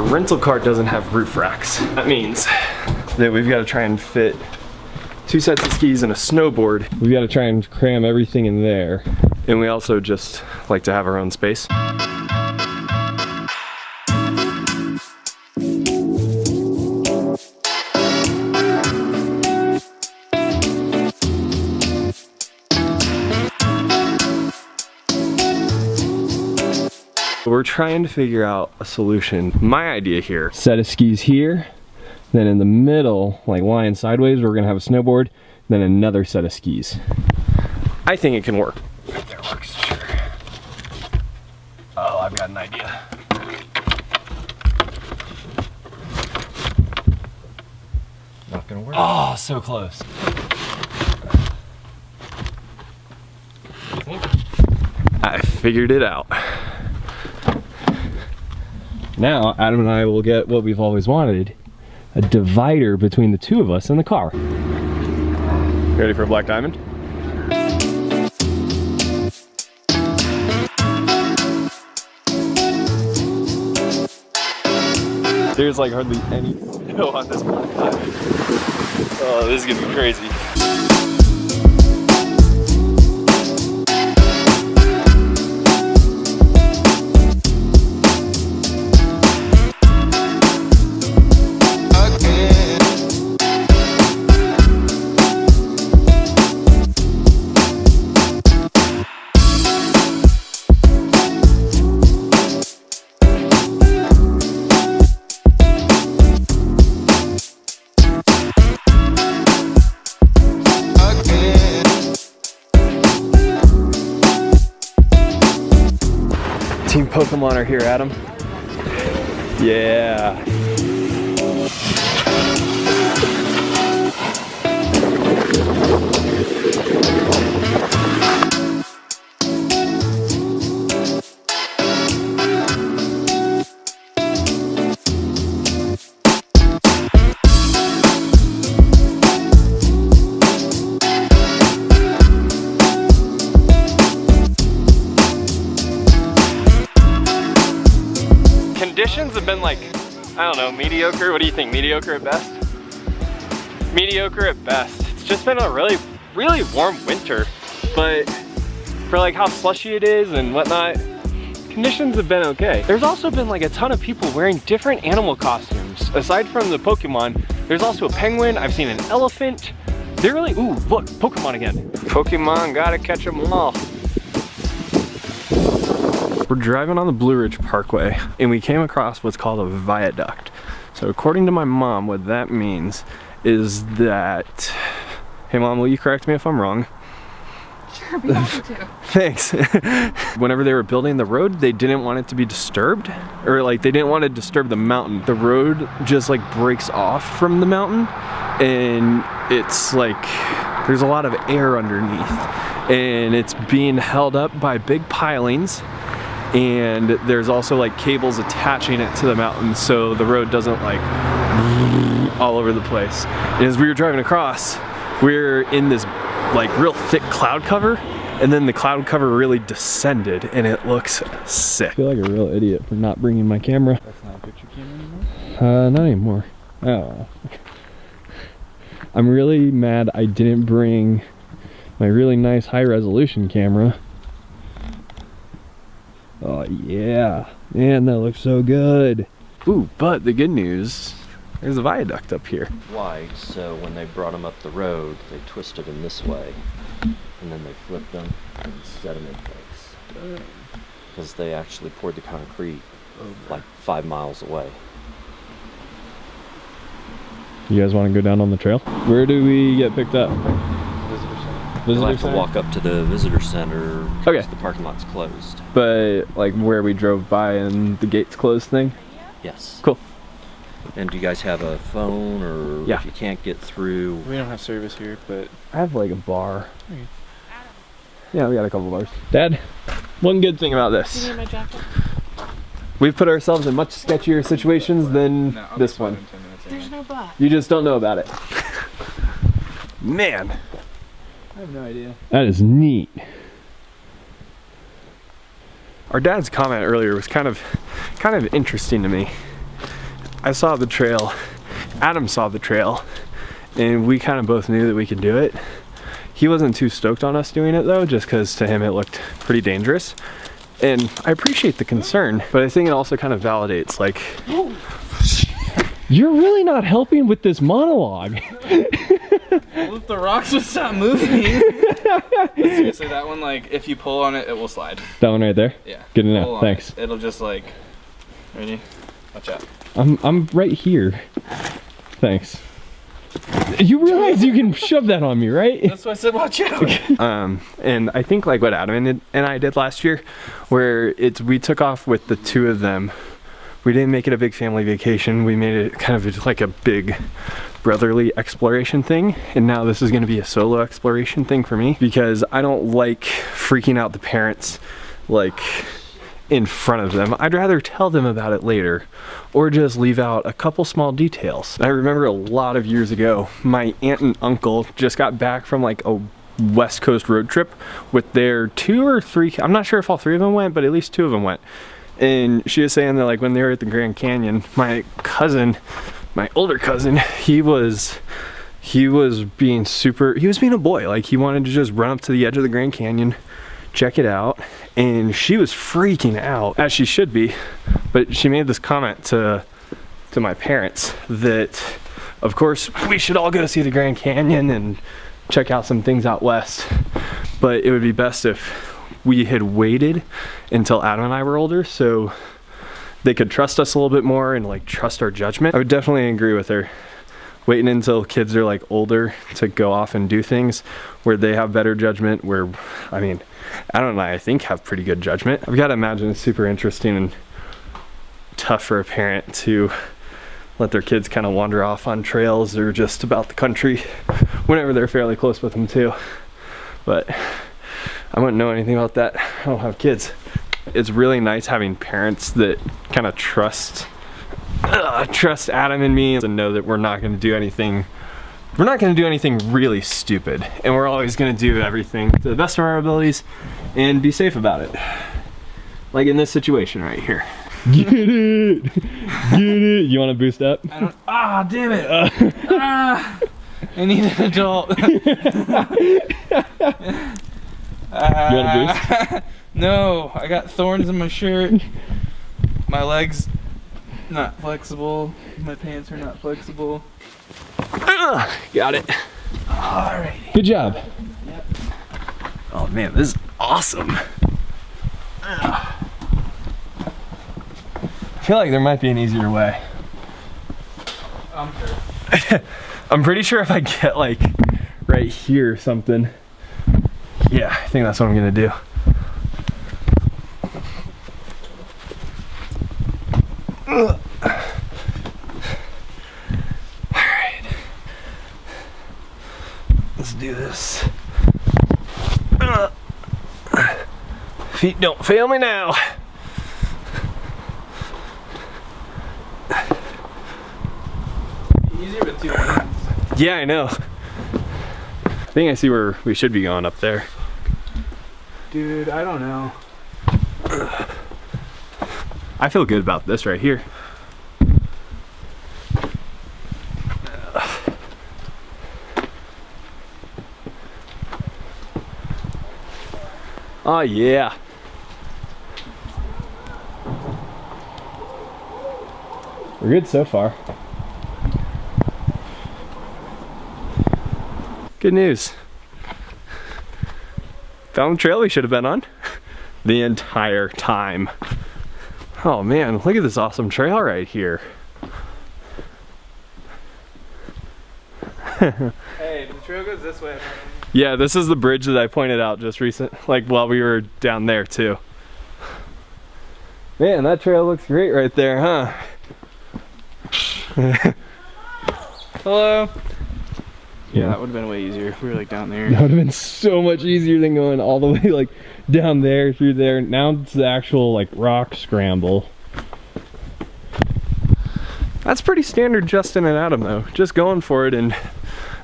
Our rental car doesn't have roof racks. That means that we've got to try and fit 2 sets of skis and a snowboard. We've got to try and cram everything in there. And we also just like to have our own space. We're trying to figure out a solution. My idea here, set of skis here, then in the middle, like lying sideways, we're gonna have a snowboard, then another set of skis. I think it can work. Right there works, sure. Oh, I've got an idea. Not gonna work. Oh, so close. I figured it out. Now, Adam and I will get what we've always wanted, a divider between the two of us in the car. Ready for a black diamond? There's like hardly any snow on this black diamond. Oh, this is gonna be crazy. Team Pokémon are here, Adam. Yeah. Conditions have been like, I don't know, mediocre. What do you think? Mediocre at best? Mediocre at best. It's just been a really warm winter, but for like how slushy it is and whatnot, conditions have been okay. There's also been like a ton of people wearing different animal costumes. Aside from the Pokemon, there's also a penguin. I've seen an elephant. They're really, ooh, look, Pokemon again. Pokemon, gotta catch them all. We're driving on the Blue Ridge Parkway and we came across what's called a viaduct. So according to my mom, what that means is that, hey Mom, will you correct me if I'm wrong? Sure, be happy to. Thanks. Whenever they were building the road, they didn't want it to be disturbed, or like they didn't want to disturb the mountain. The road just like breaks off from the mountain and it's like, there's a lot of air underneath and it's being held up by big pilings. And there's also like cables attaching it to the mountain so the road doesn't like all over the place. And as we were driving across, we're in this like real thick cloud cover, and then the cloud cover really descended and it looks sick. I feel like a real idiot for not bringing my camera. That's not a picture camera anymore? Not anymore. Oh. I'm really mad I didn't bring my really nice high resolution camera. Oh yeah, man, that looks so good. Ooh, but the good news, there's a viaduct up here. Wide, so when they brought them up the road, they twisted them this way, and then they flipped them and set them in place. Because they actually poured the concrete like 5 miles away. You guys want to go down on the trail? Where do we get picked up? We'll have to walk up to the visitor center because okay. The parking lot's closed. But like where we drove by and the gate's closed thing? Yes. Cool. And do you guys have a phone, or yeah. If you can't get through? We don't have service here, but I have like a bar. Okay. Yeah, we got a couple bars. Dad, one good thing about this. You need my jacket? We've put ourselves in much sketchier situations than this one. There's no but. You just don't know about it. Man. I have no idea. That is neat. Our dad's comment earlier was kind of interesting to me. I saw the trail, Adam saw the trail, and we kind of both knew that we could do it. He wasn't too stoked on us doing it though, just because to him it looked pretty dangerous. And I appreciate the concern, but I think it also kind of validates, like, you're really not helping with this monologue. Well, if the rocks would stop moving. Seriously, that one, like, if you pull on it, it will slide. That one right there? Yeah. Good to know, thanks. It'll just like, ready? Watch out. I'm right here. Thanks. You realize you can shove that on me, right? That's why I said watch out. And I think like what Adam and I did last year, where we took off with the two of them. We didn't make it a big family vacation. We made it kind of like a big brotherly exploration thing. And now this is going to be a solo exploration thing for me, because I don't like freaking out the parents like in front of them. I'd rather tell them about it later, or just leave out a couple small details. I remember a lot of years ago, my aunt and uncle just got back from like a West Coast road trip with their 2 or 3, I'm not sure if all 3 of them went, but at least 2 of them went. And she was saying that like when they were at the Grand Canyon, my cousin, my older cousin, he was being a boy. Like he wanted to just run up to the edge of the Grand Canyon, check it out, and she was freaking out, as she should be. But she made this comment to my parents that of course we should all go see the Grand Canyon and check out some things out west, but it would be best if we had waited until Adam and I were older so they could trust us a little bit more and like trust our judgment. I would definitely agree with her. Waiting until kids are like older to go off and do things where they have better judgment, where, I mean, Adam and I think have pretty good judgment. I've got to imagine it's super interesting and tough for a parent to let their kids kind of wander off on trails or just about the country whenever they're fairly close with them too. But I wouldn't know anything about that. I don't have kids. It's really nice having parents that kind of trust Adam and me and know that we're not going to do anything. We're not going to do anything really stupid, and we're always going to do everything to the best of our abilities and be safe about it. Like in this situation right here. Get it! Get it! You want to boost up? I don't. Ah, damn it! I need an adult. You want to boost? No, I got thorns in my shirt. My legs not flexible. My pants are not flexible. Got it. Alrighty. Good job. Yep. Oh man, this is awesome. I feel like there might be an easier way. I'm sure. I'm pretty sure if I get like right here or something. Yeah, I think that's what I'm gonna do. Alright. Let's do this. Feet don't fail me now. Easier with 2 hands. Yeah, I know. I think I see where we should be going up there. Dude, I don't know. I feel good about this right here. Oh yeah. We're good so far. Good news. Found the trail we should have been on the entire time. Oh man, look at this awesome trail right here. Hey, the trail goes this way. Yeah, this is the bridge that I pointed out just like while we were down there too. Man, that trail looks great right there, huh? Hello. Yeah. That would have been way easier. We were like down there. That would have been so much easier than going all the way like down there through there. Now it's the actual like rock scramble. That's pretty standard Justin and Adam though. Just going for it and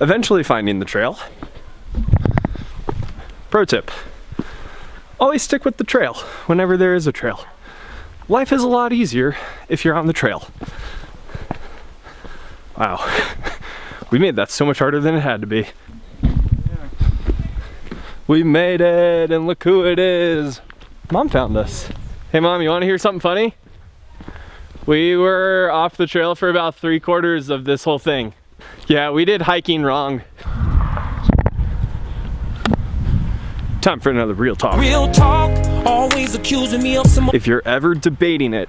eventually finding the trail. Pro tip. Always stick with the trail whenever there is a trail. Life is a lot easier if you're on the trail. Wow. We made that so much harder than it had to be. We made it, and look who it is. Mom found us. Hey Mom, you wanna hear something funny? We were off the trail for about 3/4 of this whole thing. Yeah, we did hiking wrong. Time for another real talk. Real talk, always accusing me of some. If you're ever debating it,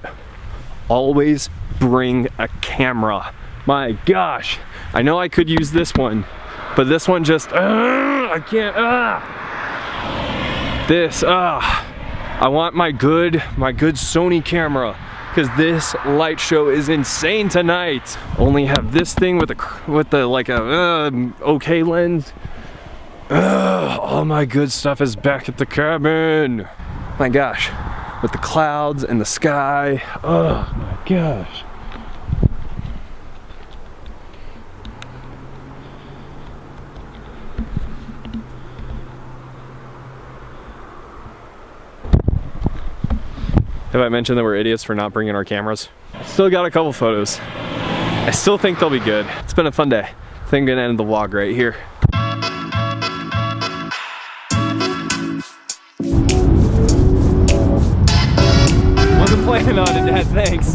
always bring a camera. My gosh, I know I could use this one, but this one just, I can't, I want my good Sony camera, because this light show is insane tonight. Only have this thing with the like a okay lens. All my good stuff is back at the cabin. My gosh, with the clouds and the sky. Oh my gosh. Have I mentioned that we're idiots for not bringing our cameras? Still got a couple photos. I still think they'll be good. It's been a fun day. I think I'm gonna end the vlog right here. Wasn't planning on it, Dad, thanks.